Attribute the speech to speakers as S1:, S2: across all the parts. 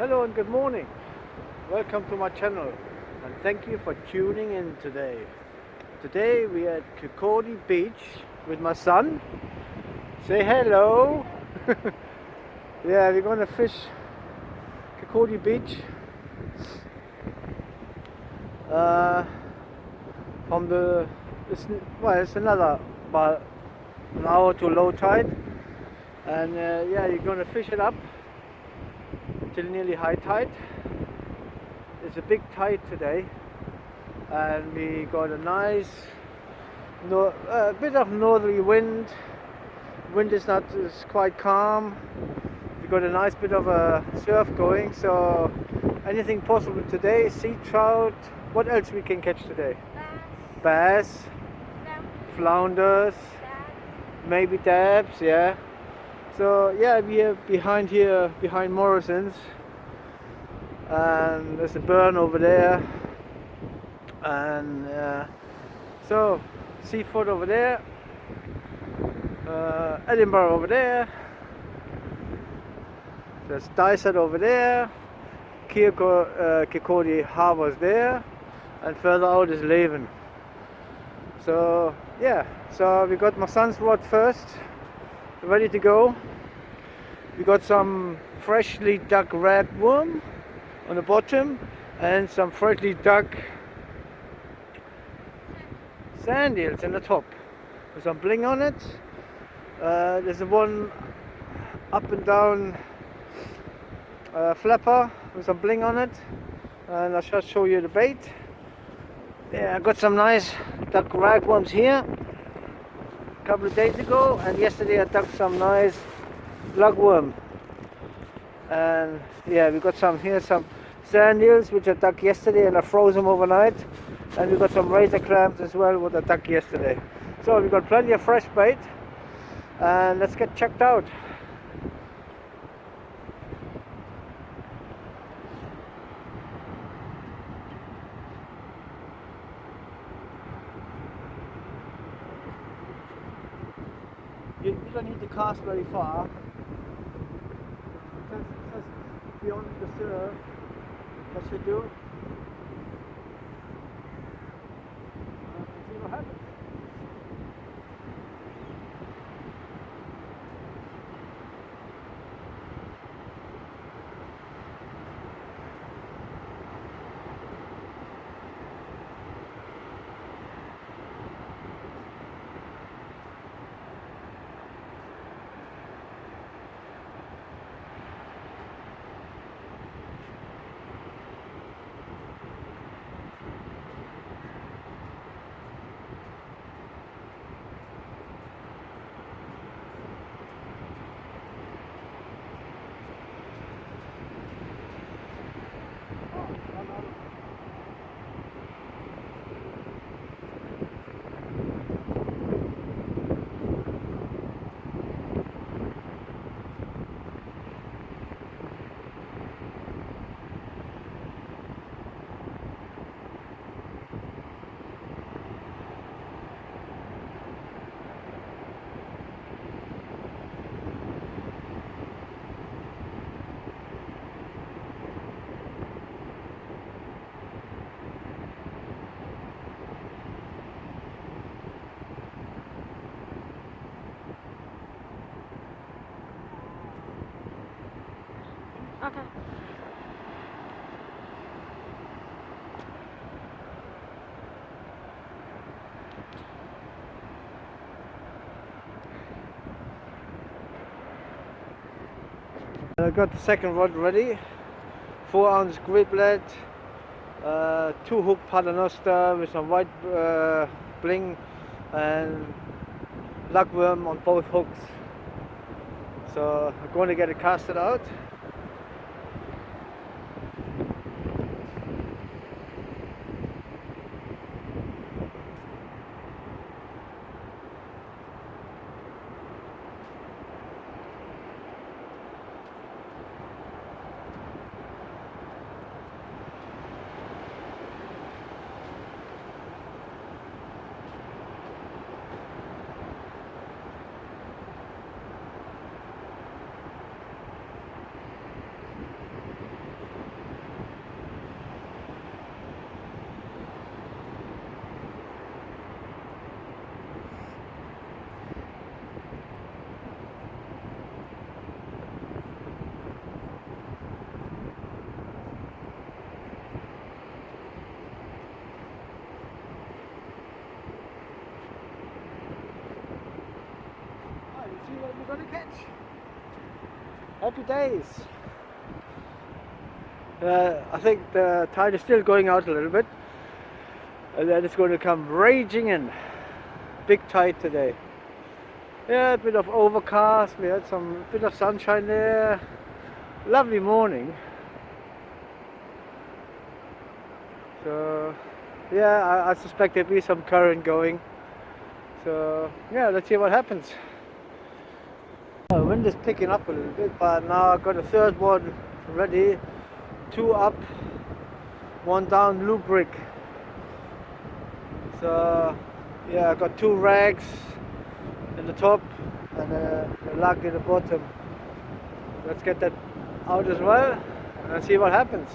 S1: Hello and good morning. Welcome to my channel and thank you for tuning in today. Today we are at Kirkcaldy Beach with my son. Say hello. Yeah, we're going to fish Kirkcaldy Beach from it's another about an hour to low tide, and yeah, you're going to fish it up till nearly high tide. It's a big tide today, and we got a nice bit of northerly wind. Wind is not is quite calm. We got a nice bit of a surf going, so anything possible today. Sea trout. What else we can catch today? Bass, flounders, maybe dabs. Yeah. So yeah, we are behind here, behind Morrison's, and there's a burn over there, and so seafood over there, Edinburgh over there, there's Dysart over there, Kirkcaldy Harbour's there, and further out is Leven. So yeah, so we got my son's rod first, ready to go. We got some freshly dug ragworm on the bottom and some freshly dug sand eels in the top with some bling on it. There's a one up and down flapper with some bling on it, and I'll just show you the bait. Yeah, I got some nice dug ragworms here a couple of days ago, and yesterday I dug some nice lugworm. And yeah, we got some here, some sand eels which I dug yesterday and I froze them overnight, and we got some razor clams as well what I dug yesterday. So we got plenty of fresh bait, and let's get checked out. You don't need to cast very far, just beyond the surf. That should do. See what happens.
S2: Okay.
S1: I got the second rod ready, 4-ounce griplet, 2-hook paternoster with some white bling and lugworm on both hooks. So I'm going to get it casted out. we're gonna catch. Happy days. I think the tide is still going out a little bit, and then it's going to come raging in. Big tide today. Yeah, a bit of overcast. We had some bit of sunshine there. Lovely morning. So yeah, I suspect there'll be some current going. So yeah, let's see what happens. The wind is picking up a little bit, but now I've got a third one ready. 2 up, 1 down loop rig. So yeah, I got 2 rags in the top and a lug in the bottom. Let's get that out as well and see what happens.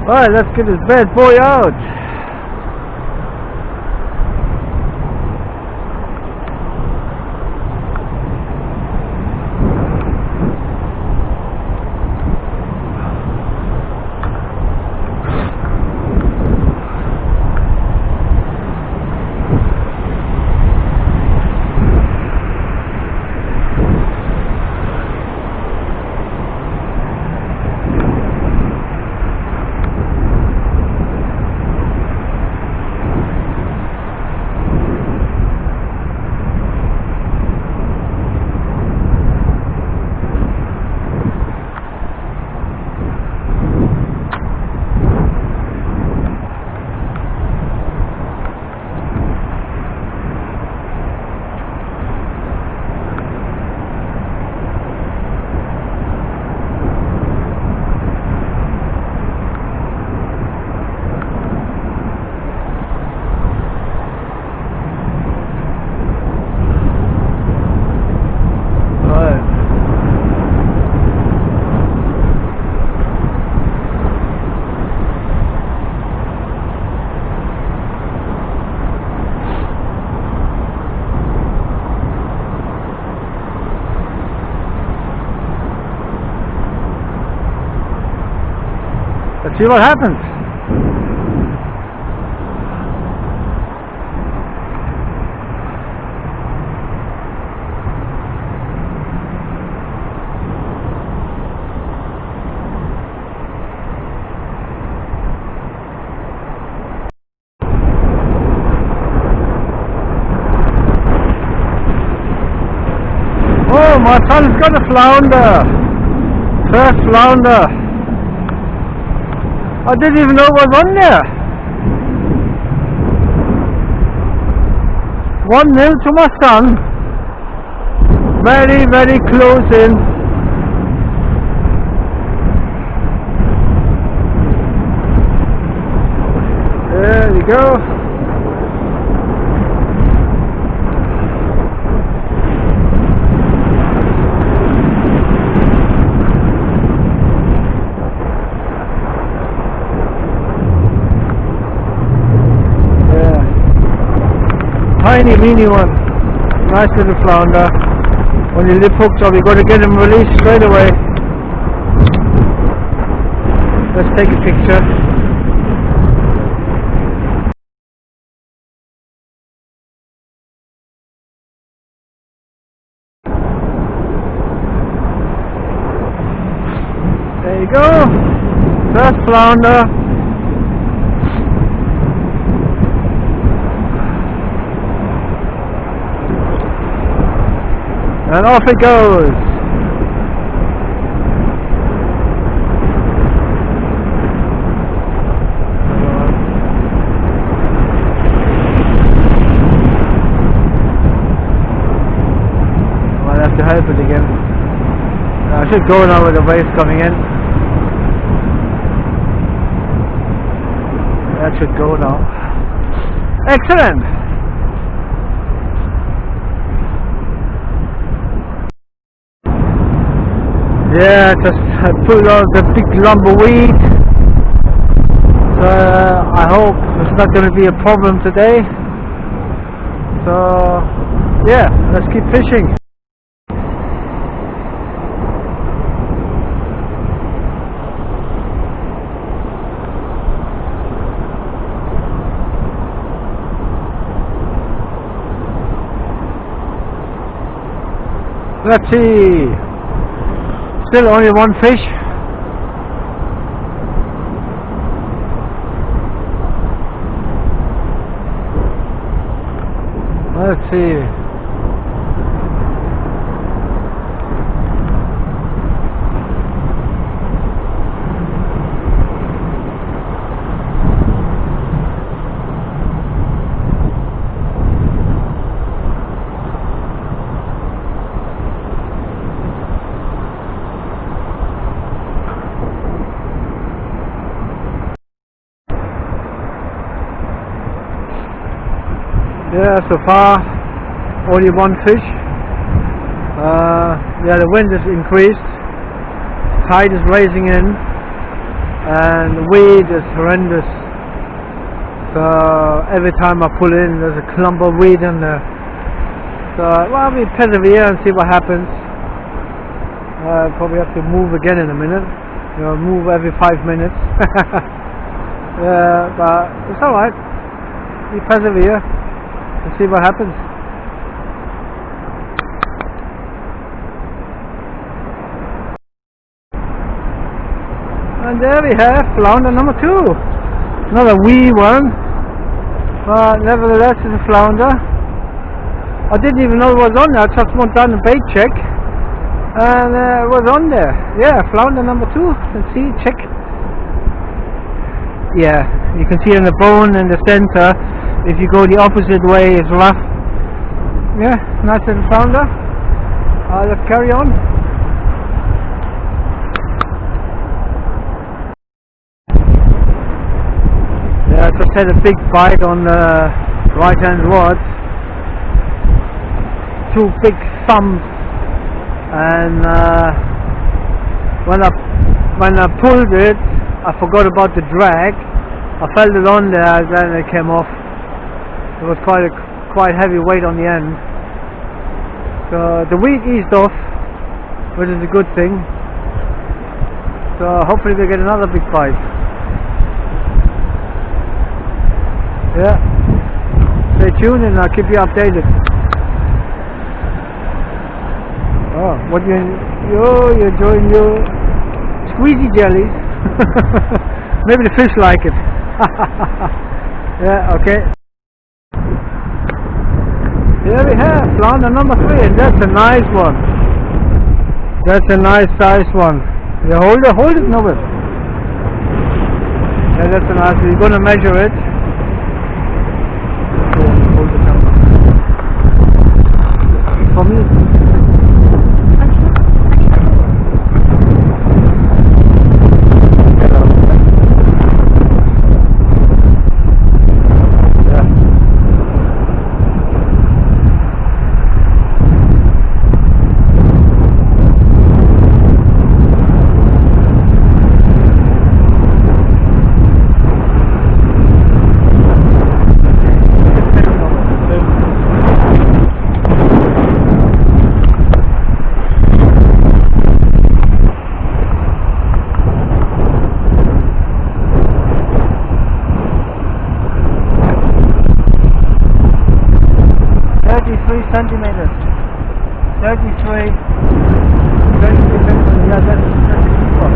S1: Alright, let's get this bad boy out. Let's see what happens. Oh, my son's got a flounder. First flounder. I didn't even know it was on there. 1-0 to my son. Very, very close in. There we go. Tiny weeny one, nice little flounder. When your lip hooks up, you've got to get him released straight away. Let's take a picture. There you go, first flounder. And off it goes. Might have to help it again. I should go now with the waves coming in. That should go now. Excellent! Yeah, just pulled out the big lump of weed. So I hope it's not going to be a problem today. So yeah, let's keep fishing. Let's see. Still only one fish. Let's see. Yeah, so far only one fish. Yeah, the wind is increased, tide is rising in, and the weed is horrendous. So every time I pull in, there's a clump of weed in there. So well, we persevere and see what happens. Probably have to move again in a minute. You know, move every 5 minutes. Yeah, but it's alright. We persevere. Let's see what happens. And there we have flounder number 2. Not a wee one, but nevertheless it's a flounder. I didn't even know it was on there. I just went down a bait check and it was on there. Yeah, flounder number 2. Let's see, check. Yeah, you can see in the bone in the center. If you go the opposite way, it's rough. Yeah, nice little flounder. Let's carry on. Yeah, I just had a big bite on the right hand rod. 2 big thumps, and when I pulled it, I forgot about the drag. I felt it on there, and then it came off. It was quite heavy weight on the end. So the weed eased off, which is a good thing. So hopefully we'll get another big bite. Yeah. Stay tuned and I'll keep you updated. Oh, what you're enjoying your squeezy jellies. Maybe the fish like it. Yeah, okay. Here we have flounder number 3, and that's a nice one. That's a nice size one. You hold it, Norbert. Yeah, that's a nice one. You're gonna measure it. Hold the camera. For me. Centimeters. 33 centimeters. Yeah, that's a good one.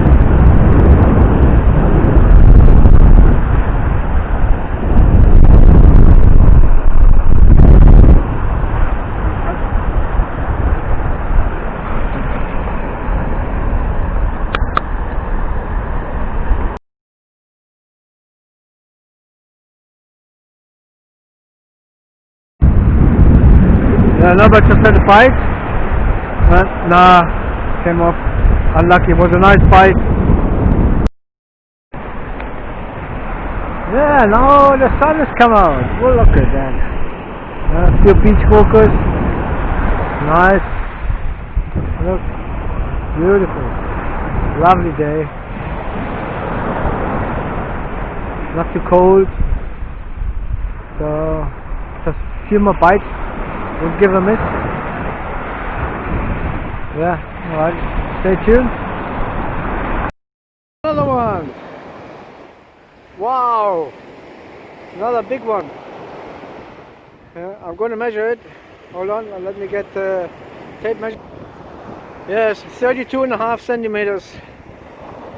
S1: Yeah, Norbert just had a bite. Nah, came off. Unlucky. It was a nice bite. Yeah, now the sun has come out. Well, look at that. A few beach walkers. Nice. Look. Beautiful. Lovely day. Not too cold. So, just a few more bites. We'll give a miss. Yeah, alright. Stay tuned. Another one. Wow. Another big one. Yeah, I'm going to measure it. Hold on, let me get the tape measure. Yes, 32.5 centimeters.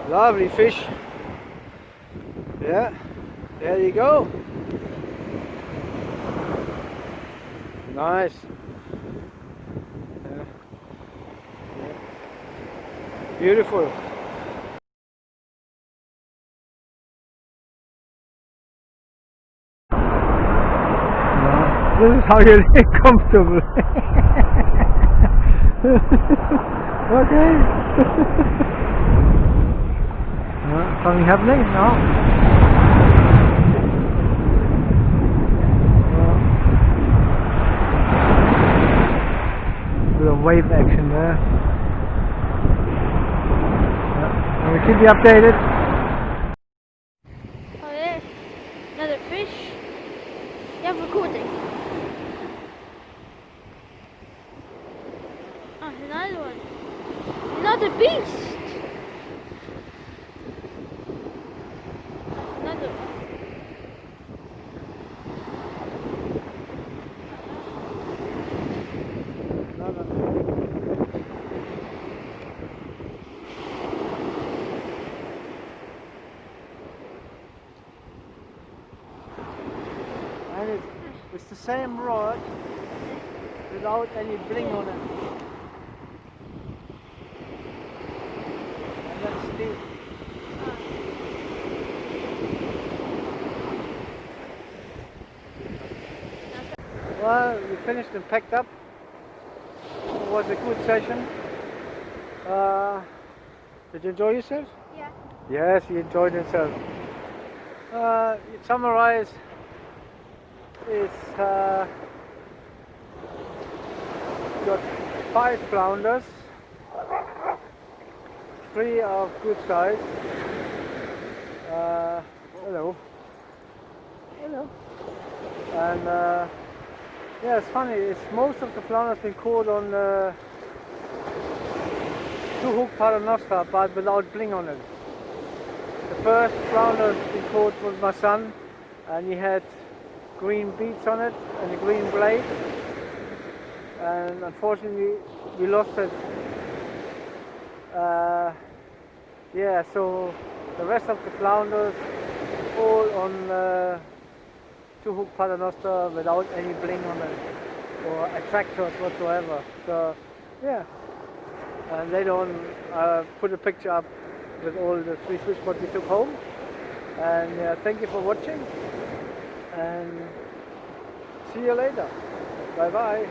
S1: Lovely fish. Yeah, there you go. Nice. Yeah. Beautiful. This is how you live comfortable. Okay. Something happening? No. Bit of wave action there. And we keep you updated.
S2: Oh yeah, another fish. Yeah, I'm recording. Oh, another one. Another beast. Another one.
S1: And it's the same rod without any bling on it. And that's the Well, we finished and packed up. It was a good session. Did you enjoy yourself?
S2: Yeah.
S1: Yes, he enjoyed himself. To summarize, it's got 5 flounders, 3 of good size. Hello. Hello. And yeah, it's funny. It's most of the flounders been caught on 2-hook paternoster, but without bling on it. The first flounder been caught was my son, and he had green beads on it and a green blade. And unfortunately, we lost it. Yeah, so the rest of the flounders all on 2-hook paternoster without any bling on it or attractors whatsoever. So yeah, and later on put a picture up with all the 3 fish what we took home. And thank you for watching, and see you later. Bye bye.